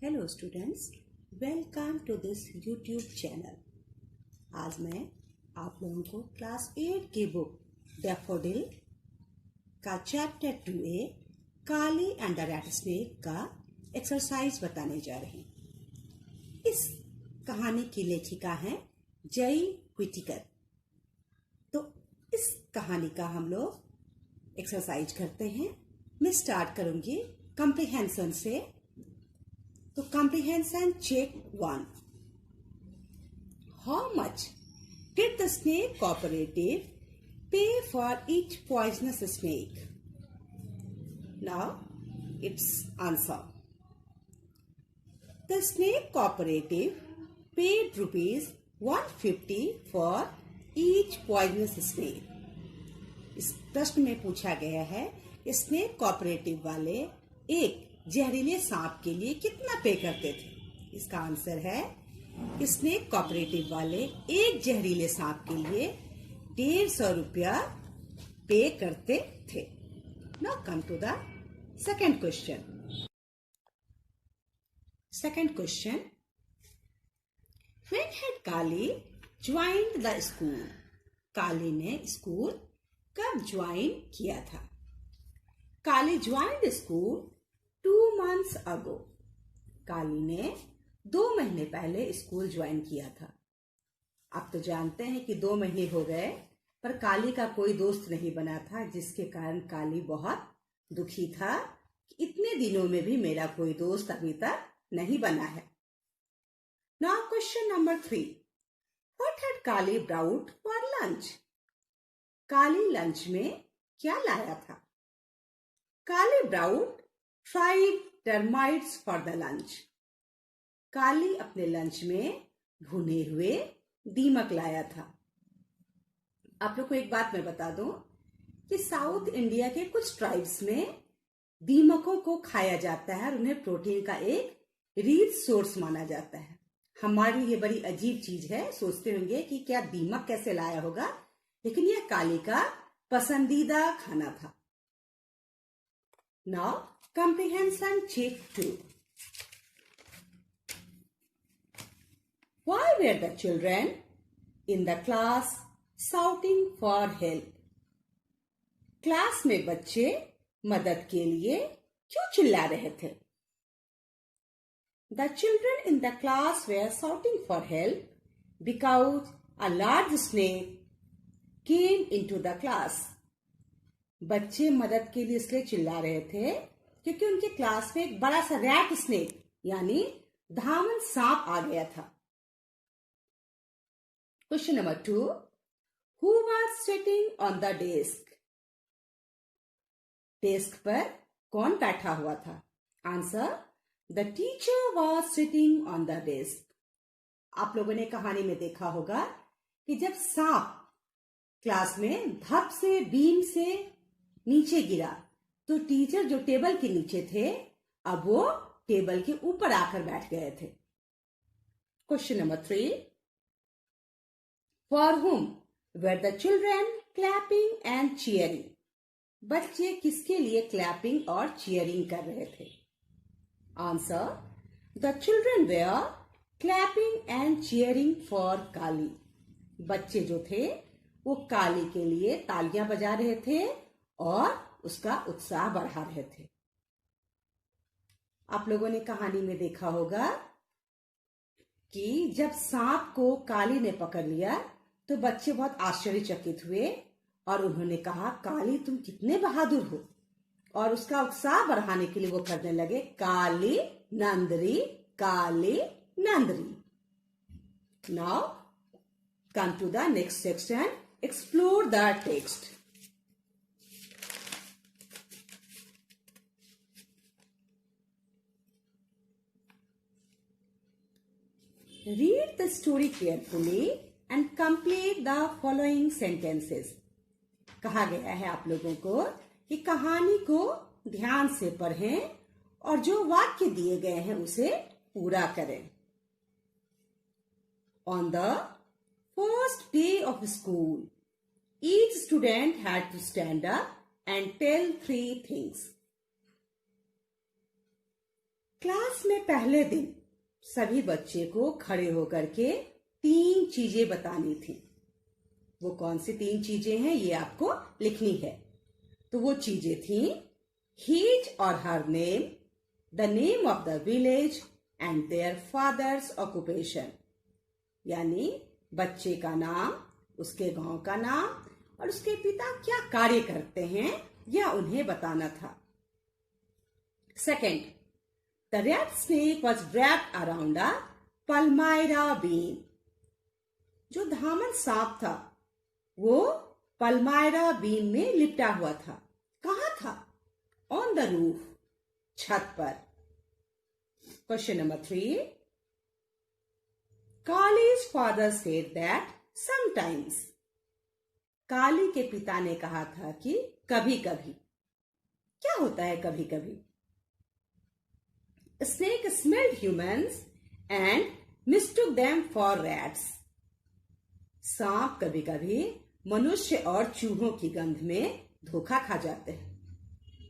Hello students, welcome to this YouTube channel. आज मैं आप लोगों को क्लास 8 की बुक डैफोडिल का chapter 2A Kali and the rat snake का एक्सरसाइज बताने जा रही हूँ। इस कहानी की लेखिका है जई व्हिटेकर। तो इस कहानी का हम लोग एक्सरसाइज करते हैं। मैं स्टार्ट करूंगी कॉम्प्रिहेंशन से। तो comprehension check 1. How much did the snake cooperative pay for each poisonous snake? Now its answer. The snake cooperative paid rupees 150 for each poisonous snake. इस प्रश्न में पूछा गया है स्नेक कोऑपरेटिव वाले एक जहरीले सांप के लिए कितना पे करते थे। इसका आंसर है स्नेक कोऑपरेटिव वाले एक जहरीले सांप के लिए 150 रुपया पे करते थे। Now come to the second question. Second question, when had Kali joined the school? Kali ने स्कूल कब ज्वाइन किया था? Kali joined school 2 months ago. Kali ने 2 महीने पहले स्कूल ज्वाइन किया था। आप तो जानते हैं कि 2 महीने हो गए पर काली का कोई दोस्त नहीं बना था, जिसके कारण काली बहुत दुखी था कि इतने दिनों में भी मेरा कोई दोस्त अभी तक नहीं बना है। Now question number 3, what had Kali brought for lunch? Kali lunch में क्या लाया था? Kali brought fried termites for the lunch. Kali अपने लंच में भुने हुए दीमक लाया था। आप लोग को एक बात मैं बता दूं कि साउथ इंडिया के कुछ ट्राइब्स में दीमकों को खाया जाता है और उन्हें प्रोटीन का एक रिच सोर्स माना जाता है। हमारे लिए बड़ी अजीब चीज है, सोचते होंगे कि क्या दीमक कैसे लाया होगा, लेकिन यह काली का पसंदीदा खाना था। Now comprehension check 2. Why were the children in the class shouting for help? Class में बच्चे मदद के लिए क्यों चिल्ला रहे थे? The children in the class were shouting for help because a large snake came into the class. बच्चे मदद के लिए इसलिए चिल्ला रहे थे क्योंकि उनके क्लास में एक बड़ा सा रैट स्नेक यानी धावन सांप आ गया था। Question number 2, who was sitting on the desk? Desk पर कौन बैठा हुआ था? Answer, the teacher was sitting on the desk. आप लोगों ने कहानी में देखा होगा कि जब सांप क्लास में धप से बीम से नीचे गिरा तो टीचर जो टेबल के नीचे थे अब वो टेबल के ऊपर आकर बैठ गए थे। Question number 3, for whom were the children clapping and cheering? बच्चे किसके लिए क्लैपिंग और चीयरिंग कर रहे थे? Answer, the children were clapping and cheering for Kali. बच्चे जो थे वो काली के लिए तालियां बजा रहे थे और उसका उत्साह बढ़ा रहे थे। आप लोगों ने कहानी में देखा होगा कि जब सांप को काली ने पकड़ लिया तो बच्चे बहुत आश्चर्यचकित हुए और उन्होंने कहा, काली तुम कितने बहादुर हो। और उसका उत्साह बढ़ाने के लिए वो करने लगे, काली नंदरी काली नंदरी। Now come to the next section, explore the text. Read the story carefully and complete the following sentences. कहा गया है आप लोगों को कि कहानी को ध्यान से पढ़ें और जो वाक्य दिए गए हैं उसे पूरा करें। On the first day of school, each student had to stand up and tell 3 things. Class में पहले दिन सभी बच्चे को खड़े होकर के 3 चीजें बतानी थी। वो कौन सी 3 चीजें हैं ये आपको लिखनी है। तो वो चीजें थी his or her name, the name of the village and their father's occupation। यानी बच्चे का नाम, उसके गांव का नाम और उसके पिता क्या कार्य करते हैं यह उन्हें बताना था। Second, the red snake was wrapped around a palmyra beam। जो धामन सांप था वो पल्मायरा बीम में लिपटा हुआ था। कहाँ था? ऑन द रूफ, छत पर। Question number 3, Kali's father said that sometimes. Kali के पिता ने कहा था कि कभी कभी। क्या होता है कभी कभी? Snake smelled humans and mistook them for rats. सांप कभी कभी मनुष्य और चूहों की गंध में धोखा खा जाते हैं।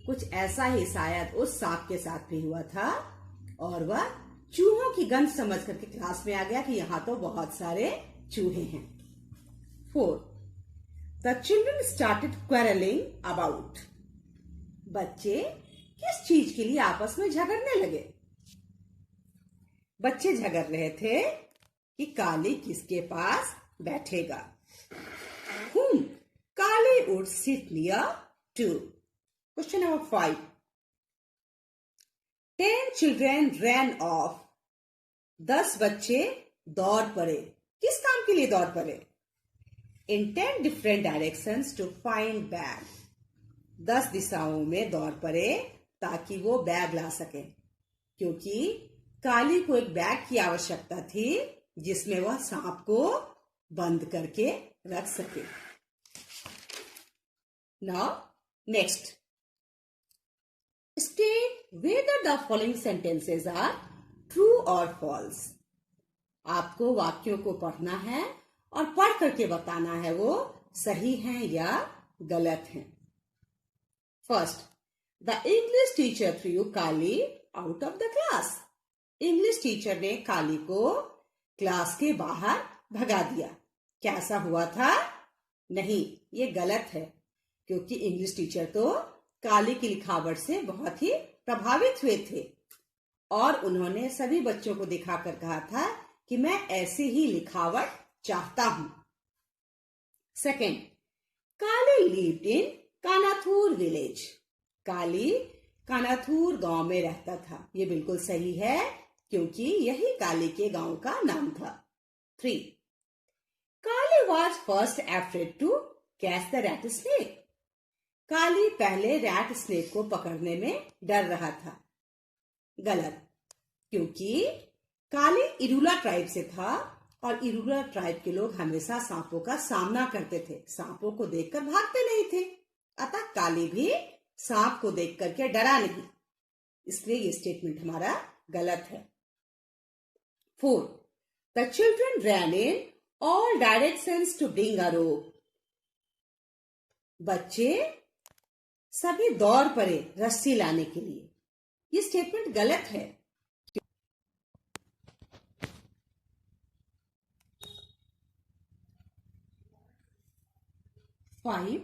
कुछ ऐसा ही शायद उस सांप के साथ भी हुआ था और वह चूहों की गंध समझ करके क्लास में आ गया कि यहाँ तो बहुत सारे चूहे हैं। 4, the children started quarrelling about. बच्चे किस चीज के लिए आपस में झगड़ने लगे? बच्चे झगड़ रहे थे कि काली किसके पास बैठेगा। Whom Kali would sit near to। Question number 5, 10 children ran off। 10 बच्चे दौड़ पड़े। किस काम के लिए दौड़ पड़े? In 10 different directions to find bag। 10 दिशाओं में दौड़ पड़े ताकि वो बैग ला सके, क्योंकि काली को एक बैग की आवश्यकता थी जिसमें वह सांप को बंद करके रख सके। Now next, state whether the following sentences are true or false। आपको वाक्यों को पढ़ना है और पढ़ करके बताना है वो सही हैं या गलत हैं। First, the English teacher through Kali out of the class. English teacher ने काली को क्लास के बाहर भगा दिया। कैसा हुआ था? नहीं, ये गलत है, क्योंकि इंग्लिश टीचर तो काली की लिखावट से बहुत ही प्रभावित हुए थे और उन्होंने सभी बच्चों को दिखाकर कहा था कि मैं ऐसी ही लिखावट चाहता हूं। Second, Kali lived in Kanathur village. Kali Kanathur गांव में रहता था। ये बिल्कुल सही है, क्योंकि यही काली के गांव का नाम था। 3, Kali was first afraid to catch the rat snake. Kali पहले रैट स्नेक को पकड़ने में डर रहा था। गलत, क्योंकि काली इरूला ट्राइब से था और इरूला ट्राइब के लोग हमेशा सांपों का सामना करते थे, सांपों को देखकर भागते नहीं थे। अतः काली भी सांप को देख करके डरा नहीं, इसलिए ये स्टेटमेंट हमारा गलत है। 4, the children ran in all directions to bring a rope. बच्चे सभी दौड़ पड़े रस्सी लाने के लिए। ये स्टेटमेंट गलत है। 5,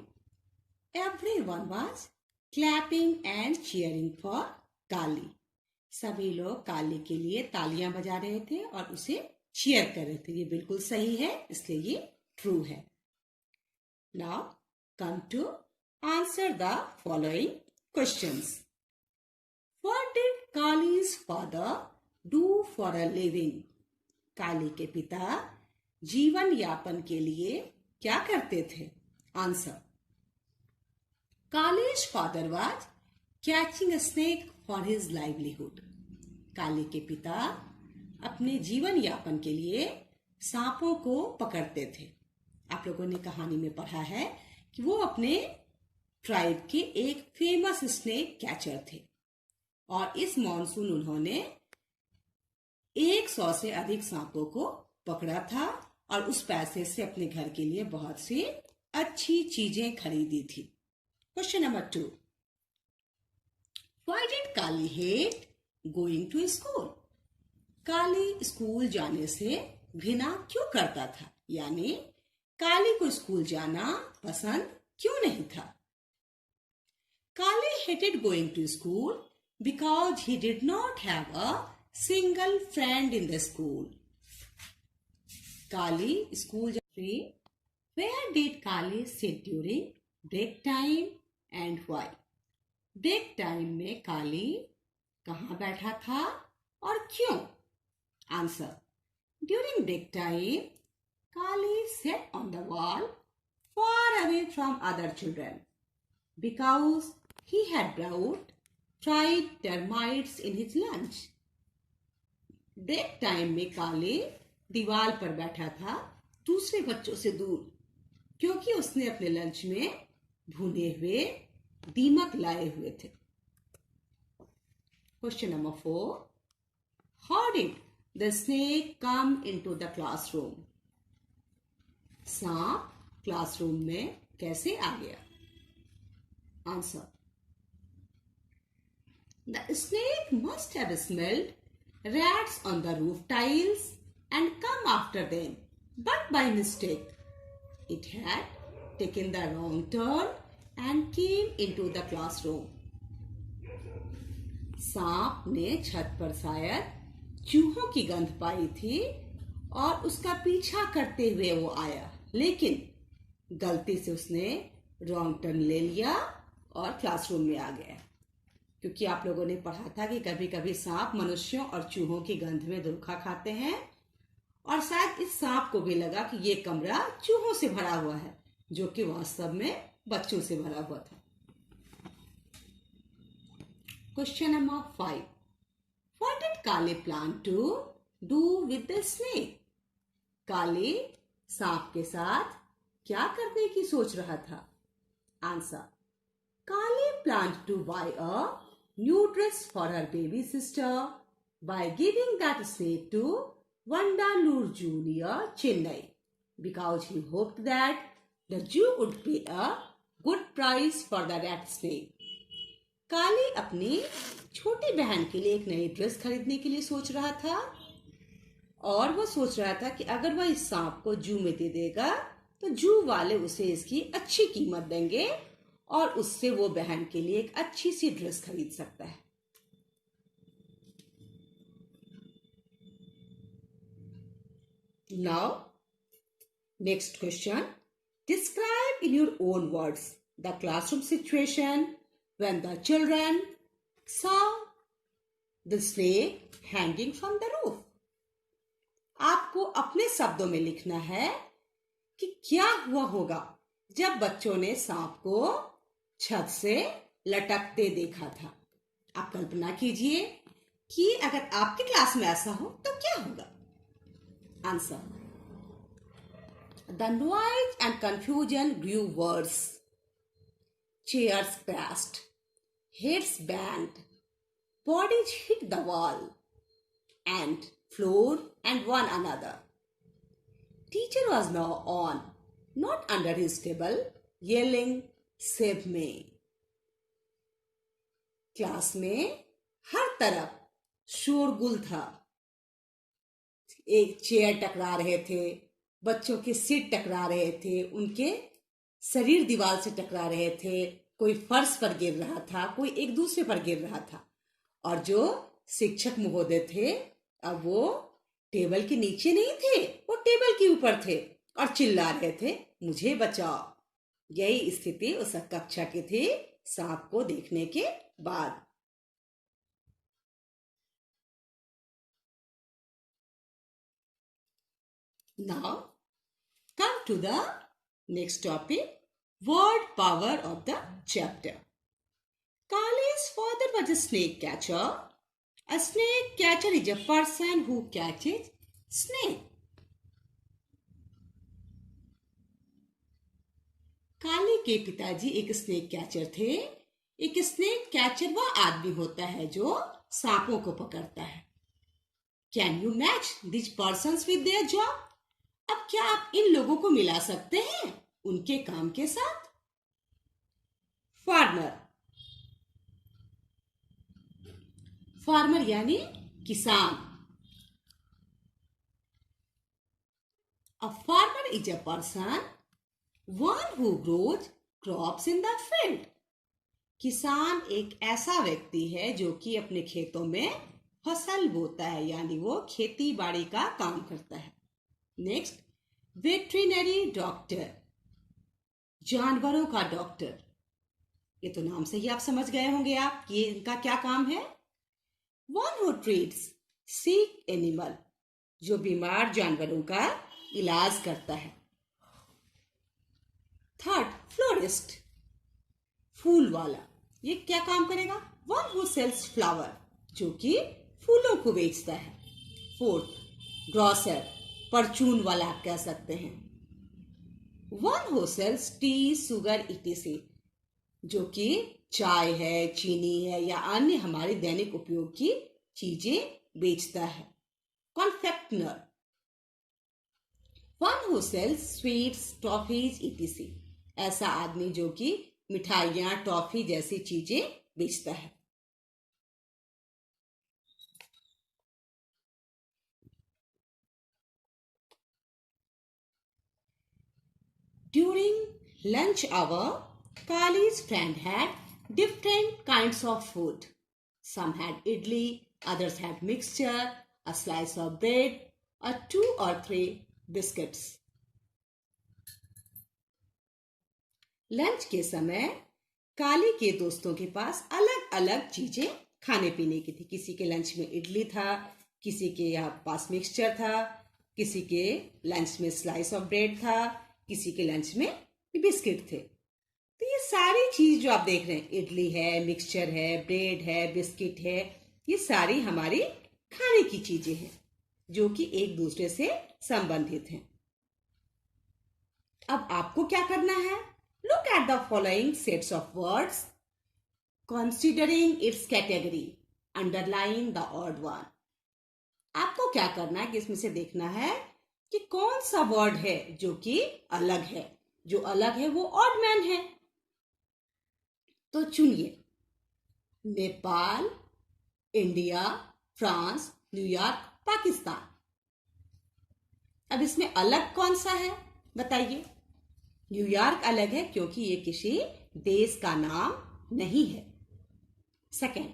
everyone was clapping and cheering for काली। सभी लोग काली के लिए तालियां बजा रहे थे और उसे चीयर कर रहे थे। ये बिल्कुल सही है, इसलिए ये ट्रू है। Now come to answer the following questions. What did Kali's father do for a living. Kali के पिता जीवन यापन के लिए क्या करते थे? Answer, Kali's father was catching a snake for his livelihood. Kali के पिता अपने जीवन यापन के लिए सांपों को पकड़ते थे। आप लोगों ने कहानी में पढ़ा है कि वो अपने ट्राइब के एक फेमस स्नेक कैचर थे और इस मॉनसून उन्होंने 100 से अधिक सांपों को पकड़ा था और उस पैसे से अपने घर के लिए बहुत सी अच्छी चीजें खरीदी थी। Question number 2, why did Kali hate going to school. Kali school जाने से घृणा क्यों करता था, यानी काली को स्कूल जाना पसंद क्यों नहीं था. काली hated going to school because he did not have a single friend in the school. Kali school जाती. Where did Kali sit during break time and why? Break time में काली कहाँ बैठा था और क्यों? Answer. During break time, Kali sat on the wall far away from other children because he had brought fried termites in his lunch. Break time में काली दीवार पर बैठा था दूसरे बच्चों से दूर, क्योंकि उसने अपने लंच में भुने हुए दीमक लाए हुए थे. Question number 4. How did the snake come into the classroom? सांप क्लासरूम में कैसे आ गया? Answer. The snake must have smelled rats on the roof tiles and come after them, but by mistake it had taken the wrong turn and came into the classroom. सांप ने छत पर शायद चूहों की गंध पाई थी और उसका पीछा करते हुए वो आया, लेकिन गलती से उसने रॉन्ग टर्न ले लिया और क्लासरूम में आ गया. क्योंकि आप लोगों ने पढ़ा था कि कभी कभी सांप मनुष्यों और चूहों की गंध में धोखा खाते हैं, और शायद इस सांप को भी लगा कि ये कमरा चूहों से भरा हुआ है, जो कि वास्तव में बच्चों से भरा हुआ था. Question number 5. What did Kali plan to do with the snake? Kali सांप के साथ क्या करने की सोच रहा था? Answer. Kali planned to buy a new dress for her baby sister by giving that snake to Vandalur Junior, Chennai, because he hoped that the Jew would pay a good price for the rat snake. काली अपनी छोटी बहन के लिए एक नई dress खरीदने के लिए सोच रहा था, और वो सोच रहा था कि अगर वह इस सांप को जू में दे देगा तो जू वाले उसे इसकी अच्छी कीमत देंगे और उससे वो बहन के लिए एक अच्छी सी ड्रेस खरीद सकता है. Now, next question. Describe in your own words the classroom situation when the children saw the snake hanging from the roof. आपको अपने शब्दों में लिखना है कि क्या हुआ होगा जब बच्चों ने सांप को छत से लटकते देखा था. आप कल्पना कीजिए कि अगर आपकी क्लास में ऐसा हो तो क्या होगा. Answer. The noise and confusion grew worse. Chairs crashed, heads banged, bodies hit the wall and floor and one another. Teacher was now on, not under his table, yelling, "Save me!" Class में हर तरफ शोरगुल था. एक chair टकरा रहे थे, बच्चों के सिर टकरा रहे थे, उनके शरीर दीवार से टकरा रहे थे, कोई फर्श पर गिर रहा था, कोई एक दूसरे पर गिर रहा था, और जो शिक्षक महोदय थे अब वो टेबल के नीचे नहीं थे, वो टेबल के ऊपर थे और चिल्ला रहे थे, मुझे बचाओ. यही स्थिति उस कक्षा की थी सांप को देखने के बाद. Now come to the next topic, word power of the chapter. Kali's father was a snake catcher. A snake catcher is a person who catches snake. काली के पिताजी एक स्नेक कैचर थे. एक स्नेक कैचर वह आदमी होता है जो सांपों को पकड़ता है. Can you match this persons with their job? अब क्या आप इन लोगों को मिला सकते हैं उनके काम के साथ? फार्मर. फार्मर यानी किसान। A farmer is a person one who grows crops in the field. किसान एक ऐसा व्यक्ति है जो कि अपने खेतों में फसल बोता है, यानी वो खेती बाड़ी का काम करता है। नेक्स्ट, वेटरिनरी डॉक्टर, जानवरों का डॉक्टर। ये तो नाम से ही आप समझ गए होंगे आप कि इनका क्या काम है। One who treats sick animal, जो बीमार जानवरों का इलाज करता है। थर्ड, फ्लोरिस्ट, फूल वाला। ये क्या काम करेगा? वन हु सेल्स फ्लावर, जो कि फूलों को बेचता है। फोर्थ, ग्रोसर, परचून वाला आप कह सकते हैं। One who sells tea, sugar etc, जो कि चाय है, चीनी है या अन्य हमारे दैनिक उपयोग की चीजें बेचता है। Confectioner, one who sells sweets, toffees etc, ऐसा आदमी जो कि मिठाइयां, टॉफी जैसी चीजें बेचता है। During lunch hour, Kali's friend had different kinds of food. Some had idli, others had mixture, a slice of bread, or 2 or 3 biscuits. Lunch के समय काली के दोस्तों के पास अलग अलग चीजें खाने पीने की थी। किसी के लंच में इडली था, किसी के यहाँ पास मिक्सचर था, किसी के लंच में स्लाइस ऑफ ब्रेड था, किसी के लंच में बिस्किट थे। तो ये सारी चीज जो आप देख रहे हैं, इडली है, मिक्सचर है, ब्रेड है, बिस्किट है, ये सारी हमारी खाने की चीजें हैं जो कि एक दूसरे से संबंधित हैं। अब आपको क्या करना है? Look at the following sets of words, considering it's category, underline the odd one. आपको क्या करना है कि इसमें से देखना है कि कौन सा वर्ड है जो कि अलग है। जो अलग है वो ऑड मैन है, तो चुनिए। Nepal, India, France, New York, Pakistan. अब इसमें अलग कौन सा है बताइए? न्यूयॉर्क अलग है क्योंकि ये किसी देश का नाम नहीं है। Second,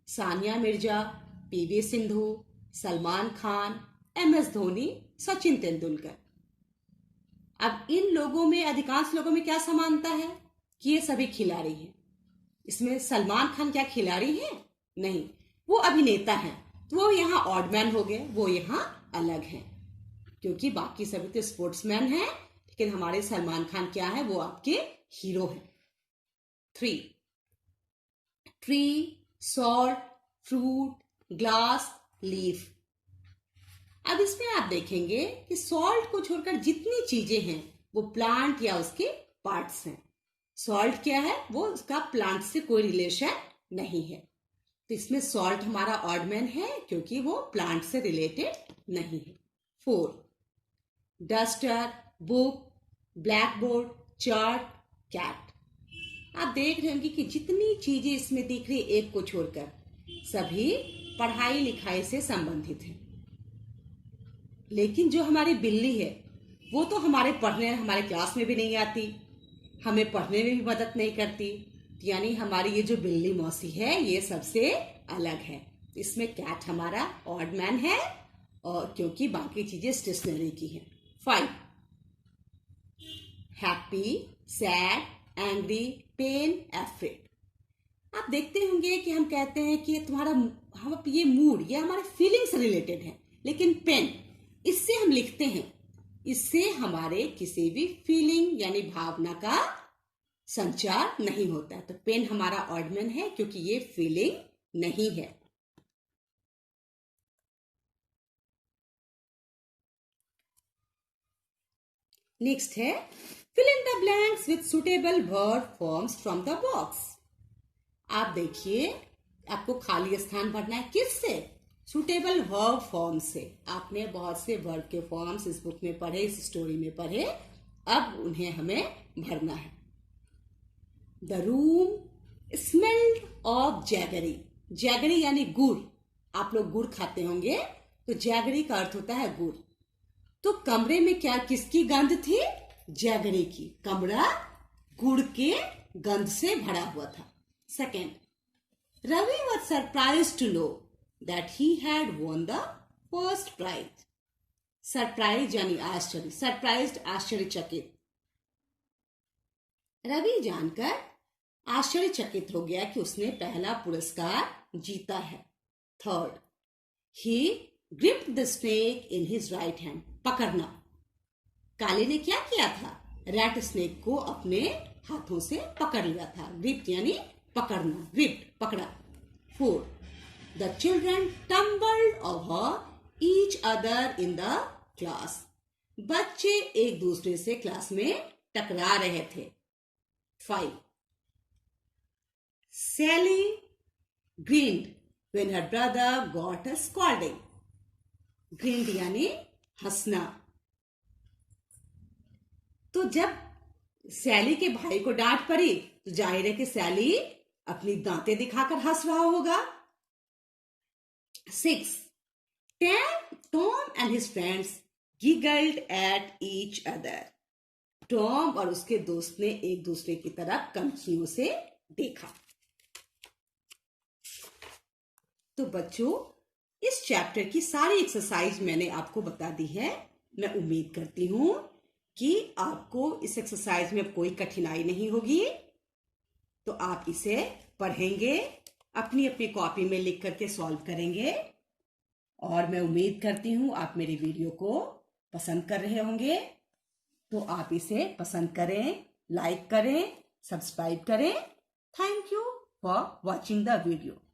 Sania Mirza, PV Sindhu, Salman Khan, MS Dhoni, Sachin Tendulkar. अब इन लोगों में, अधिकांश लोगों में क्या समानता है कि ये सभी खिलाड़ी हैं। इसमें सलमान खान क्या खिलाड़ी हैं? नहीं, वो अभिनेता हैं। तो वो यहाँ ऑडमैन हो गए, वो यहाँ अलग हैं क्योंकि बाकी सभी तो स्पोर्ट्समैन हैं, लेकिन हमारे सलमान खान क्या है? वो आपके हीरो हैं। 3, tree, salt, fruit, glass, leaf. अब इसमें आप देखेंगे कि सॉल्ट को छोड़कर जितनी चीजें हैं वो प्लांट या उसके पार्ट्स हैं। सॉल्ट क्या है? वो उसका प्लांट से कोई रिलेशन नहीं है, तो इसमें सॉल्ट हमारा ऑडमैन है क्योंकि वो प्लांट से रिलेटेड नहीं है। 4, duster, book, blackboard, chart, cat. आप देख रहे होंगे कि जितनी चीजें इसमें दिख रही, एक को छोड़कर सभी पढ़ाई लिखाई से संबंधित हैं। लेकिन जो हमारी बिल्ली है वो तो हमारे क्लास में भी नहीं आती, हमें पढ़ने में भी मदद नहीं करती। यानी हमारी ये जो बिल्ली मौसी है ये सबसे अलग है। इसमें कैट हमारा ऑड मैन है और क्योंकि बाकी चीजें स्टेशनरी की हैं। 5, happy, sad, angry, pen, afraid. आप देखते होंगे कि हम कहते हैं कि ये मूड, ये हमारे फीलिंग से रिलेटेड है, लेकिन पेन, इससे हम लिखते हैं, इससे हमारे किसी भी फीलिंग यानी भावना का संचार नहीं होता है। तो पेन हमारा ऑडमैन है क्योंकि ये फीलिंग नहीं है। नेक्स्ट है fill in the blanks with suitable verb forms from the box. आप देखिए, आपको खाली स्थान भरना है किससे? सुटेबल वर्ब फॉर्म से। आपने बहुत से वर्ब के फॉर्म्स इस बुक में पढ़े, इस स्टोरी में पढ़े, अब उन्हें हमें भरना है। The room smelled of jaggery. Jaggery यानी गुड़। आप लोग गुड़ खाते होंगे, तो जैगरी का अर्थ होता है गुड़। तो कमरे में क्या किसकी गंध थी? जैगरी की। कमरा गुड़ के गंध से भरा हुआ था। Second, Ravi was surprised to know that he had won the first prize. Surprise यानी आश्चर्य, सरप्राइज्ड आश्चर्यचकित। रवि जानकर आश्चर्यचकित हो गया कि उसने पहला पुरस्कार जीता है। Third, he gripped the snake in his right hand. पकड़ना। काले ने क्या किया था? रैट स्नेक को अपने हाथों से पकड़ लिया था। ग्रिप यानी पकड़ना, ग्रिप पकड़ा। Four, the children tumbled over each other in the class. बच्चे एक दूसरे से क्लास में टकरा रहे थे। 5, Sally grinned when her brother got a scolding. Grinned यानी हंसना। तो जब सैली के भाई को डांट पड़ी तो जाहिर है कि सैली अपनी दांतें दिखाकर हंस रहा होगा। 6, Tom and his friends giggled at each other. Tom और उसके दोस्त ने एक दूसरे की तरफ कनखियों से देखा। तो बच्चों, इस चैप्टर की सारी एक्सरसाइज मैंने आपको बता दी है। मैं उम्मीद करती हूं कि आपको इस एक्सरसाइज में कोई कठिनाई नहीं होगी। तो आप इसे पढ़ेंगे, अपनी अपनी कॉपी में लिख करके सॉल्व करेंगे। और मैं उम्मीद करती हूं आप मेरी वीडियो को पसंद कर रहे होंगे। तो आप इसे पसंद करें, लाइक करें, सब्सक्राइब करें। Thank you for watching the video.